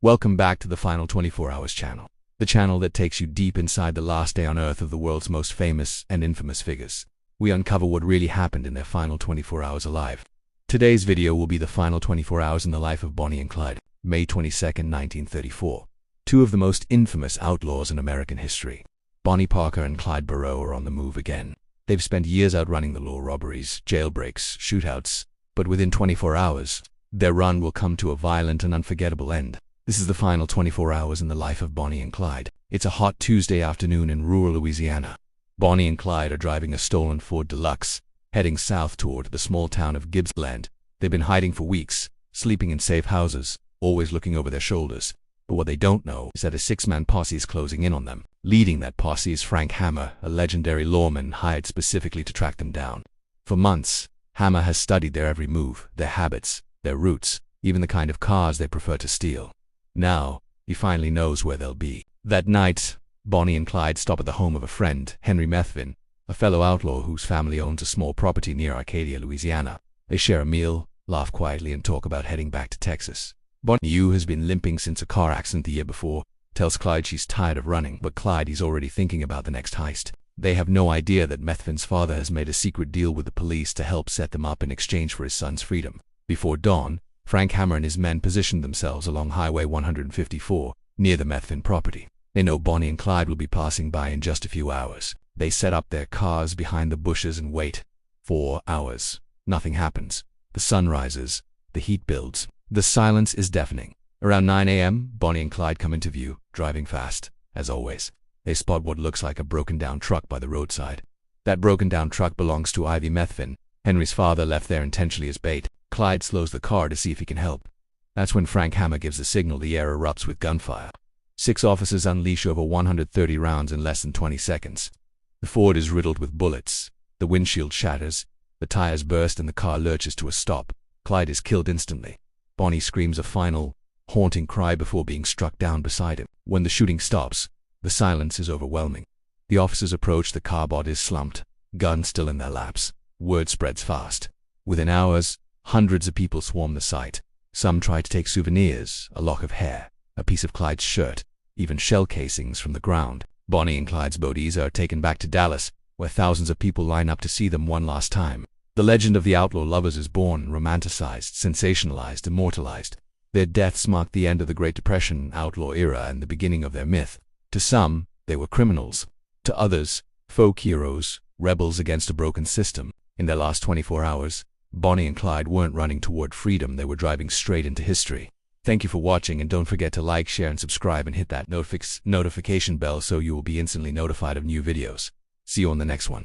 Welcome back to the Final 24 Hours channel, the channel that takes you deep inside the last day on Earth of the world's most famous and infamous figures. We uncover what really happened in their final 24 hours alive. Today's video will be the final 24 hours in the life of Bonnie and Clyde, May 22, 1934. Two of the most infamous outlaws in American history. Bonnie Parker and Clyde Barrow are on the move again. They've spent years outrunning the law, robberies, jailbreaks, shootouts, but within 24 hours, their run will come to a violent and unforgettable end. This is the final 24 hours in the life of Bonnie and Clyde. It's a hot Tuesday afternoon in rural Louisiana. Bonnie and Clyde are driving a stolen Ford Deluxe, heading south toward the small town of Gibbsland. They've been hiding for weeks, sleeping in safe houses, always looking over their shoulders. But what they don't know is that a six-man posse is closing in on them. Leading that posse is Frank Hammer, a legendary lawman hired specifically to track them down. For months, Hammer has studied their every move, their habits, their routes, even the kind of cars they prefer to steal. Now, he finally knows where they'll be. That night, Bonnie and Clyde stop at the home of a friend, Henry Methvin, a fellow outlaw whose family owns a small property near Arcadia, Louisiana. They share a meal, laugh quietly, and talk about heading back to Texas. Bonnie, who has been limping since a car accident the year before, tells Clyde she's tired of running, but Clyde is already thinking about the next heist. They have no idea that Methvin's father has made a secret deal with the police to help set them up in exchange for his son's freedom. Before dawn, Frank Hammer and his men positioned themselves along Highway 154, near the Methvin property. They know Bonnie and Clyde will be passing by in just a few hours. They set up their cars behind the bushes and wait. 4 hours. Nothing happens. The sun rises. The heat builds. The silence is deafening. Around 9 a.m., Bonnie and Clyde come into view, driving fast. As always, they spot what looks like a broken-down truck by the roadside. That broken-down truck belongs to Ivy Methvin. Henry's father left there intentionally as bait. Clyde slows the car to see if he can help. That's when Frank Hammer gives the signal. The air erupts with gunfire. 6 officers unleash over 130 rounds in less than 20 seconds. The Ford is riddled with bullets. The windshield shatters. The tires burst and the car lurches to a stop. Clyde is killed instantly. Bonnie screams a final, haunting cry before being struck down beside him. When the shooting stops, the silence is overwhelming. The officers approach. The car bodies slumped, guns still in their laps. Word spreads fast. Within hours, hundreds of people swarm the site. Some try to take souvenirs, a lock of hair, a piece of Clyde's shirt, even shell casings from the ground. Bonnie and Clyde's bodies are taken back to Dallas, where thousands of people line up to see them one last time. The legend of the outlaw lovers is born, romanticized, sensationalized, immortalized. Their deaths marked the end of the Great Depression outlaw era and the beginning of their myth. To some, they were criminals. To others, folk heroes, rebels against a broken system. In their last 24 hours, Bonnie and Clyde weren't running toward freedom, they were driving straight into history. Thank you for watching, and don't forget to like, share, and subscribe, and hit that notification bell so you will be instantly notified of new videos. See you on the next one.